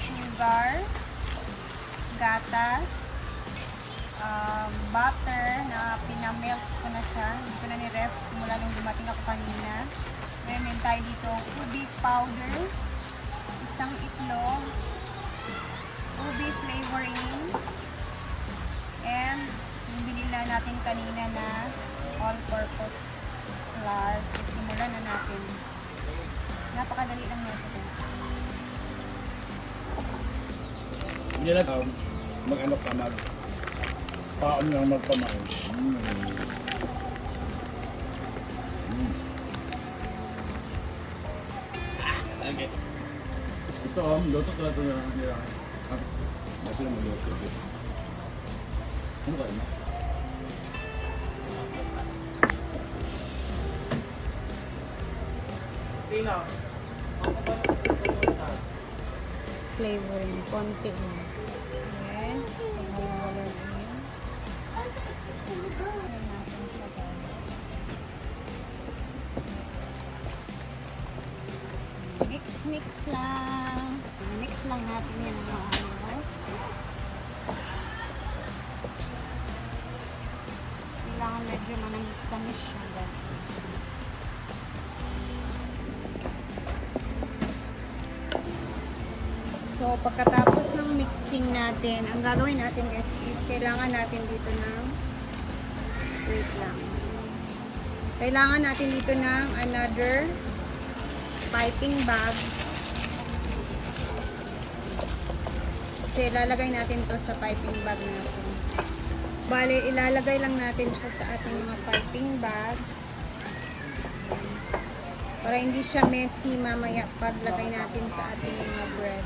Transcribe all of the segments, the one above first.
sugar, gatas, butter na pinamelt ko na siya. Hindi ko na ni-ref simula nung dumating ako kanina. Meron tayo dito ubi powder, isang itlog, ubi flavoring, and yung binila natin kanina na all-purpose flour. So, simulan na natin. Napakadali lang nito. Hindi lang mag-ano ka, paon lang magpamaon. Okay. Ito, luto ko na ito na nila. Ito lang maluto. Ano ka rin? Tina. Flavoring, konti mo. Okay. Pagmawala mo yun. Ayan natin siya, guys. Mix lang. Mix lang natin yan mga ayos. Kailangan medyo manamis-tamis siya, guys. So, pagkatapos ng mixing natin, ang gagawin natin guys is kailangan natin dito ng wait lang. Kailangan natin dito ng another piping bag. Kasi ilalagay natin to sa piping bag natin. Bale, ilalagay lang natin siya sa ating mga piping bag. Para hindi siya messy mamaya paglagay natin sa ating mga bread.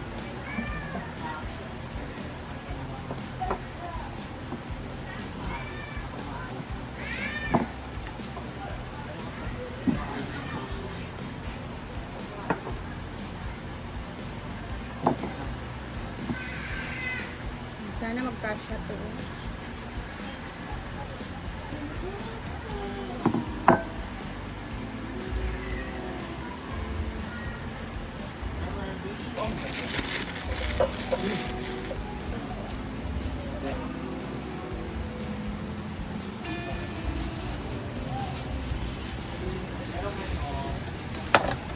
Sana magkasya to.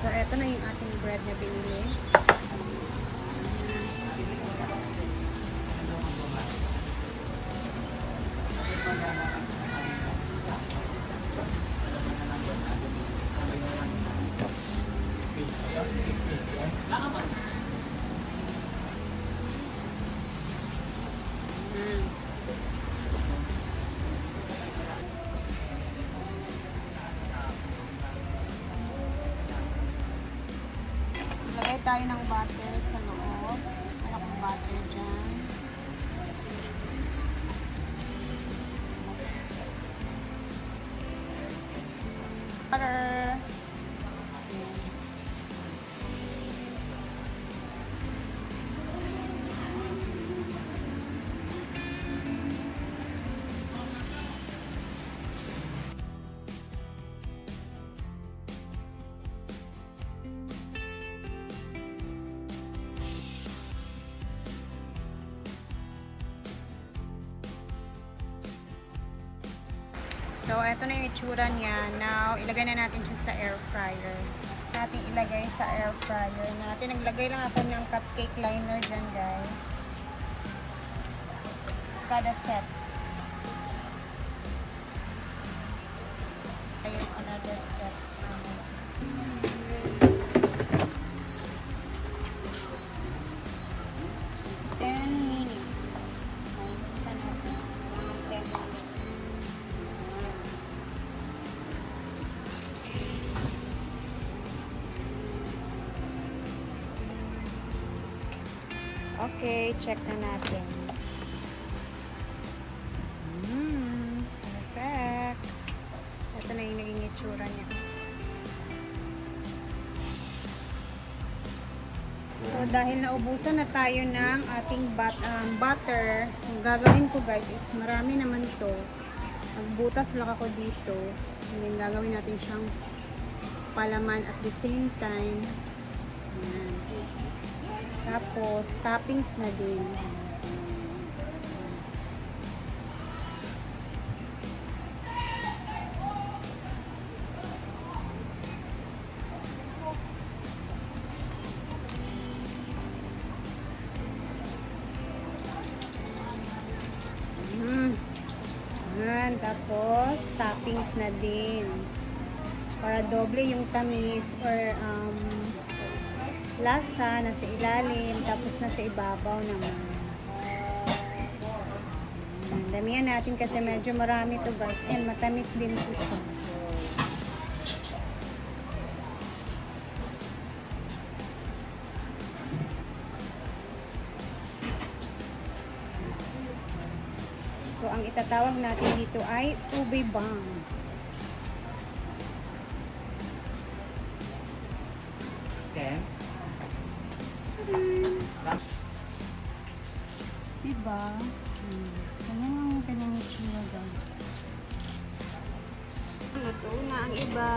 So, eto na yung ating bread na binili. Lagay tayo ng butter sa loob. Wala kong butter dyan. Butter. So, eto na yung itsura niya. Now, ilagay na natin siya sa air fryer. Natin ilagay sa air fryer natin. Naglagay lang ako ng cupcake liner dyan, guys. Kada set. Ayun, another set. 10 minutes. Buksan natin. 10 minutes. Okay, check na natin. Perfect. Ito na yung naging itsura niya. So, dahil naubusan na tayo ng ating butter, so gagawin ko guys is marami naman to. Magbutas lang ako dito. And then gagawin natin siyang palaman at the same time. Yan. Tapos, toppings na din. Yan. Tapos, toppings na din. Para doble yung tamis or lasa nasa ilalim tapos nasa ibabaw naman. Damihan natin kasi medyo marami to guys and matamis din po siya. So ang itatawag natin dito ay ube buns. Ken? Diba? Ganyan ang kanyang itsura guys. Ito na ang iba.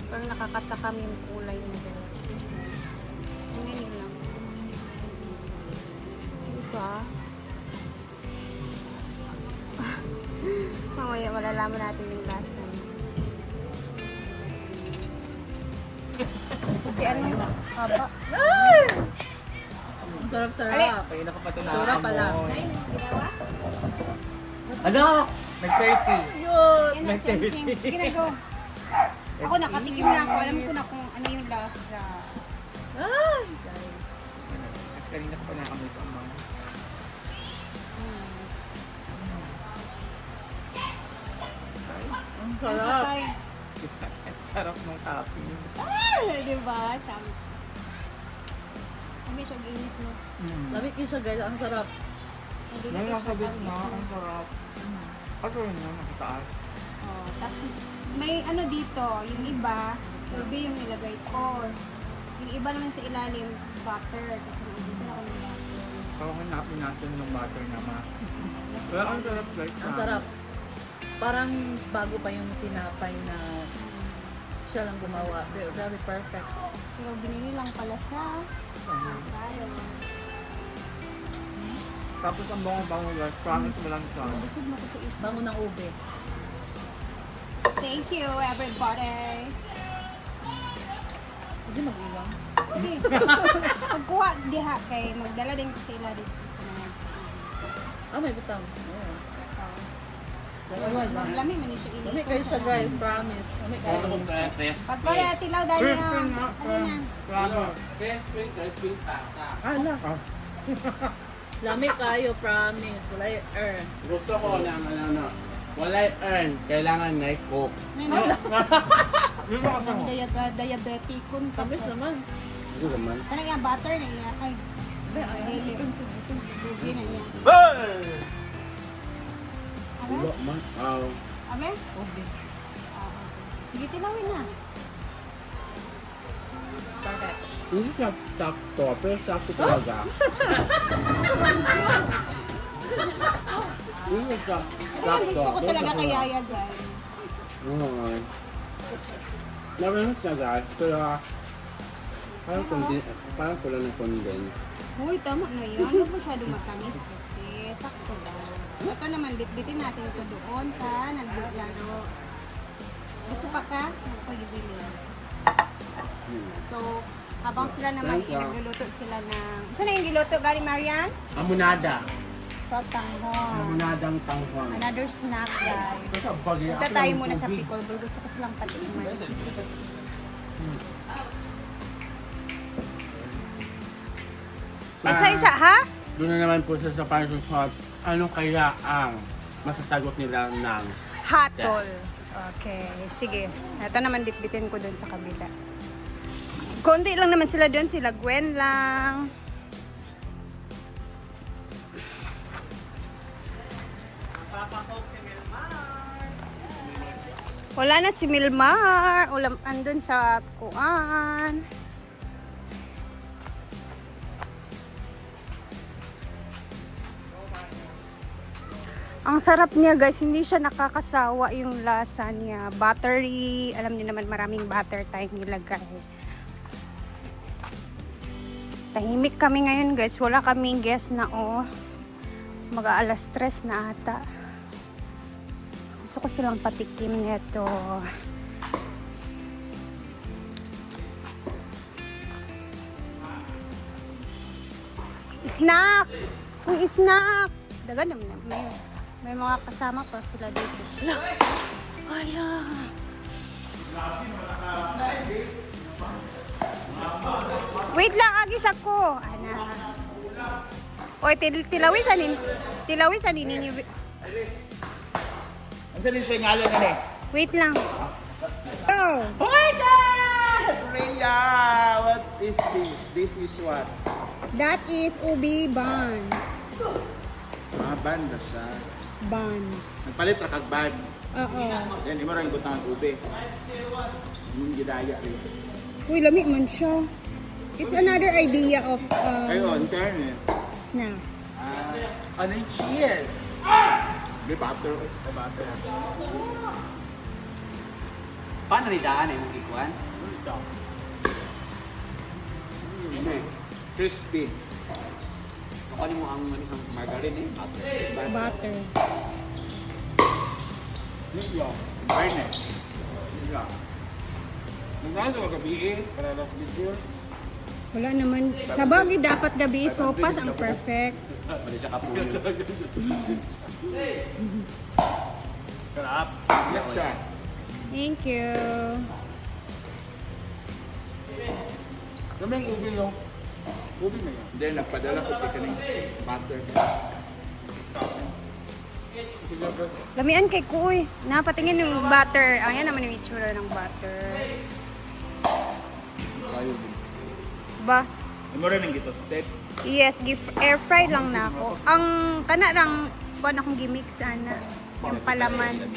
Parang nakakatakam yung kulay nito. Tingnan nyo lang. Diba? Mamaya malalaman natin yung lasa. Kasi ano yung haba. Ang sarap-sarap. Kaya nakapatunakan Sura pala. Ano? Nag-Percy. Yun! Yan na, same. Sige na, go. Ako nakatikim na ako. Alam ko na kung ano yung lasa. Ay! Guys. Kasi kanina ko pa nakamuto ang mga. Ang sarap. Ay, Sarap ng coffee. diba? Sabi siya, ginit mo. Lamig yun siya guys. Ang sarap. Hindi Ngayon ko nasa siya gitna, tamis. ang sarap. Ako yun na, nakataas. Oh, tapos may ano dito, yung iba, ube yung nilagay ko. Yung iba naman sa ilalim, butter. Kasi nandito na ako ng butter. Kawanganapin natin ng butter naman. Pero ang sarap guys. Ang sarap. Parang bago pa yung tinapay na siya lang gumawa. Pero grabe, perfect. Pero binili lang pala sa tayo. Tapos ang bango-bango guys, promise mo lang siya. Busog na ko sa isa. Bango ng ube. Thank you, everybody. Hindi mag-iwang. Sige. Pagkuha diha kay magdala din ko sa ila dito sa mga. Ah, may butang. Oo. Dalawa ba? Lami man yung siya Lamig kayo siya guys. Promise. Lamig kayo. Pagkuha na tilaw dahil na. Ano na? Ala. Lamig kayo. Promise. Wala yung earn. Gusto ko na ano, walay earn, kailangan na cook. Diabetic kun. Tamis naman. Hindi naman. Tanang yung butter na iya. Ay, Be, ayaw. dili. Bugi na iya. Wala Abe? man. Abe? Ube. Sige, tilawin na. Perfect. Hindi siya sakto, pero sakto talaga. Hindi siya sakto. Kaya gusto ko pero talaga sakto kay lang. Yaya, guys. Oo. Naman siya guys, pero parang kulang ng condense. Uy, tama na yan. Huwag masyadong matamis kasi. Sakto lang. Ito naman, bitbitin natin ito doon sa naglaro. Gusto pa ka? Magpagibili. So, habang sila naman Thank you. nagluluto sila ng... Saan na yung giluto, Gary Marian? Amunada. Sa tanghon. Amunadang tanghon. Another snack, guys. Punta tayo muna sa pickleball. Gusto ko silang patikiman. Isa-isa, ha? Doon na naman po sa Parsons Hot, ano kaya ang masasagot nila ng Hatol. Okay, sige. Ito naman bitbitin ko doon sa kabila. Konti lang naman sila doon, sila Gwen lang. Wala na si Milmar. Ulam andun sa kuan. Ang sarap niya guys, hindi siya nakakasawa yung lasa niya. Buttery, alam niyo naman maraming butter tayong nilagay. Tahimik kami ngayon guys. Wala kaming guest na mag-aalas 3 na ata. Gusto ko silang patikim nito. Snack! Uy, snack! Dagan naman na. May mga kasama pa sila dito. Hala! Wait lang, agis ako. Ana. Oy, tilawisan ninyo. Ang sali siya ngalan na Wait lang. Oh! Oh my God! Rhea! What is this? This is what? That is ubi buns. Banda siya. Buns. Nagpalit ra kag band. Oo. Yan, imo rin gutang ube. Yung gidaya rin. Uy, lami man siya. It's another idea of Ayun, internet. snacks. Ano yung cheese? May butter. Paano rin daan eh, mong ikuan? Crispy. Ano mo ang isang margarine eh? Butter. Internet. Nagdaan ka gabi eh, para last video. Wala naman. Sa bagay, dapat gabi sopas ang perfect. Mali siya kapulo. Sarap. Yan siya. Thank you. Kaming ubi yung ubi na yan. Then, nagpadala ko kay kaning butter. Lamian kay Kuy. Napatingin yung butter. Ayan naman yung itsura ng butter. Kayo din. Ba? Imo rin ang gito step. Yes, air fry lang na ako. Ang kana rang kuan akong gimix ana. Yung palaman. 1, 2,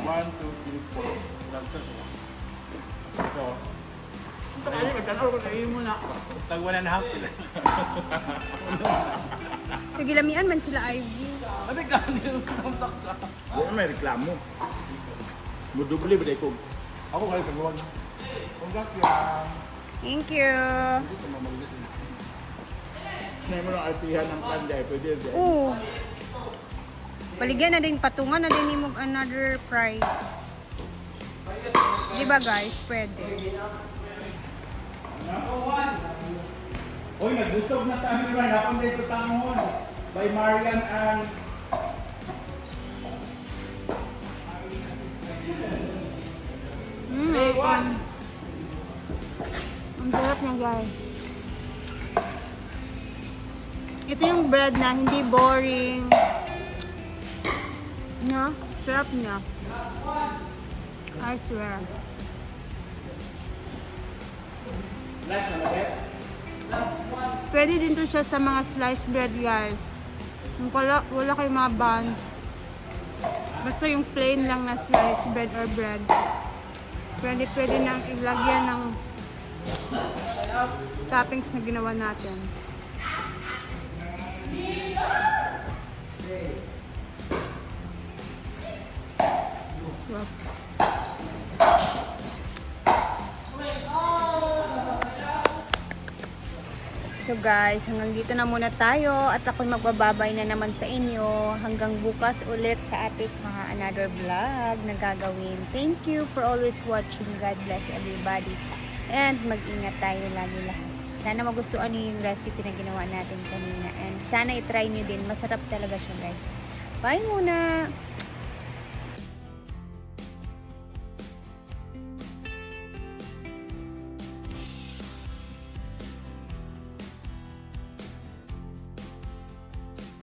3, 4. So, ano ka tanaw ko kayo muna. Tag 1.5 sila. Tigilamian man sila Ivy. Ano ka nila kamsak ka? Ano may reklamo? Mudubli ba ko? Ako kayo kagawan. Congrats yan. Thank you. May mo ng artihan ng panday. Pwede din. Oo. Paligyan na din, patungan na din mo another price. Diba guys? Pwede. Uy, nagbusog na tayo rin. Hapon din sa tangon. By Marian and... Ang sarap niya guys. Ito yung bread na hindi boring. No? Sarap niya. I swear. Last na ba? Pwede din to siya sa mga sliced bread guys. Kung wala kayong mga bun. Basta yung plain lang na sliced bread or bread. Pwede nang ilagyan ng toppings na ginawa natin. Wow. So guys, hanggang dito na muna tayo at ako'y magbababay na naman sa inyo hanggang bukas ulit sa ating mga another vlog na gagawin. Thank you for always watching. God bless everybody. And mag-ingat tayo lagi lahat. Sana magustuhan niyo yung recipe na ginawa natin kanina. And sana itry niyo din. Masarap talaga siya guys. Bye muna!